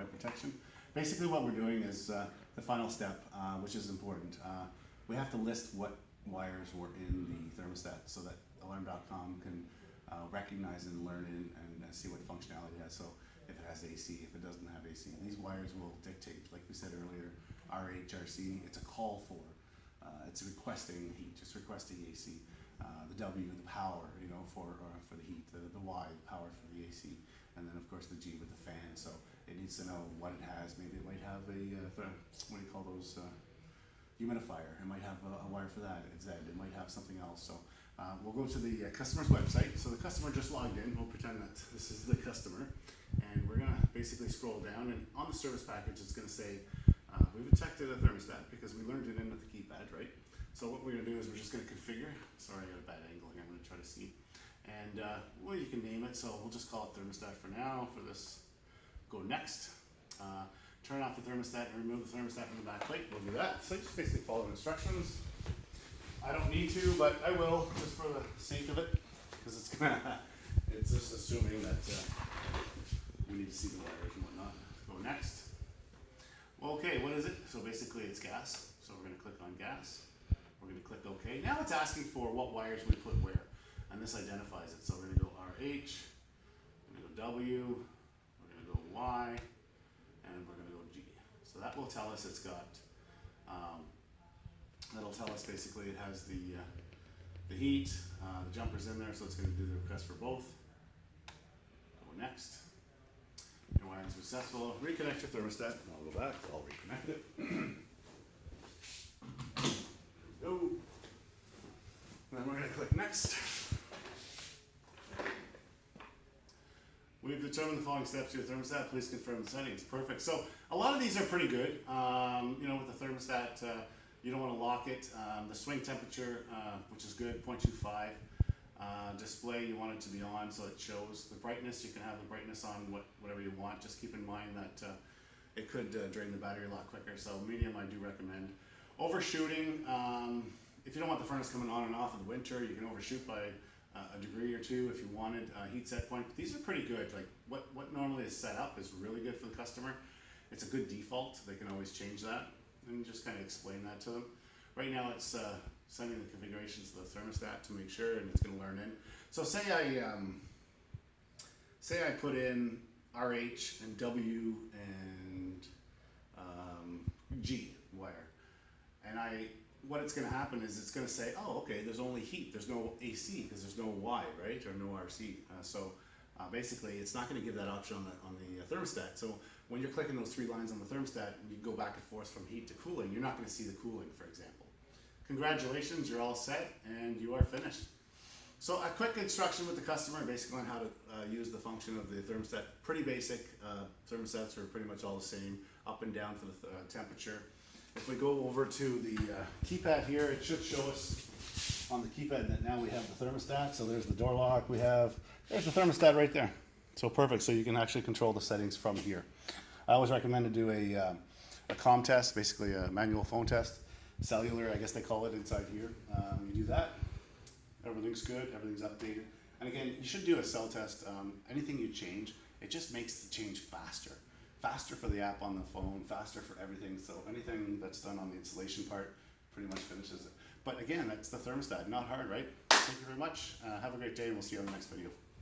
wire protection. Basically what we're doing is the final step, which is important. We have to list what wires were in the thermostat so that alarm.com can recognize and learn and see what functionality it has. So if it has AC, if it doesn't have AC. These wires will dictate, like we said earlier, RH, RC, it's a call for. It's requesting heat, just requesting AC. The W, the power, you know, for the heat. The Y, the power for the AC. And then of course the G with the fan. So it needs to know what it has. Maybe it might have a, what do you call those, humidifier. It might have a wire for that. It's Z. It might have something else. So we'll go to the customer's website. So the customer just logged in. We'll pretend that this is the customer. And we're gonna basically scroll down, and on the service package it's gonna say, we've detected a thermostat because we learned it in with the keypad, right? So what we're gonna do is we're just gonna configure. Sorry, I got a bad angle here. I'm gonna try to see. And well, you can name it. So we'll just call it thermostat for now. For this, go next. Turn off the thermostat and remove the thermostat from the back plate. We'll do that. So just basically follow instructions. I don't need to, but I will just for the sake of it, because it's gonna. It's just assuming that we need to see the wires and whatnot. Go next. Well, okay, what is it? So basically it's gas. So we're going to click on gas. We're going to click OK. Now it's asking for what wires we put where. And this identifies it. So we're going to go RH, we're going to go W, we're going to go Y, and we're going to go G. So that will tell us it's got, that'll tell us basically it has the heat, the jumper's in there, so it's going to do the request for both. Go next. Your wiring is successful. Reconnect your thermostat. I'll go back. I'll reconnect it. Go. Then we're going to click next. We've determined the following steps to your thermostat. Please confirm the settings. Perfect. So a lot of these are pretty good. You know, with the thermostat, you don't want to lock it. The swing temperature, which is good, 0.25. Display, you want it to be on so it shows the brightness. You can have the brightness on whatever you want. Just keep in mind that it could drain the battery a lot quicker. So medium I do recommend. Overshooting, if you don't want the furnace coming on and off in the winter, you can overshoot by a degree or two if you wanted. Heat set point, these are pretty good. Like what normally is set up is really good for the customer. It's a good default. They can always change that and just kind of explain that to them. Right now it's sending the configurations to the thermostat to make sure, and it's going to learn in. So say I put in RH and W and G wire, and what it's going to happen is it's going to say, oh, okay, there's only heat. There's no AC because there's no Y, right, or no RC. Basically, it's not going to give that option on the thermostat. So when you're clicking those three lines on the thermostat, and you go back and forth from heat to cooling, you're not going to see the cooling, for example. Congratulations, you're all set and you are finished. So a quick instruction with the customer basically on how to use the function of the thermostat. Pretty basic. Thermostats are pretty much all the same, up and down for the temperature. If we go over to the keypad here, it should show us on the keypad that now we have the thermostat. So there's the door lock. There's the thermostat right there. So perfect. So you can actually control the settings from here. I always recommend to do a comm test, basically a manual phone test. Cellular, I guess they call it inside here. You do that. Everything's good. Everything's updated. And again, you should do a cell test. Anything you change, it just makes the change faster. Faster for the app on the phone, faster for everything. So anything that's done on the installation part pretty much finishes it. But again, that's the thermostat. Not hard, right? Thank you very much. Have a great day, and we'll see you on the next video.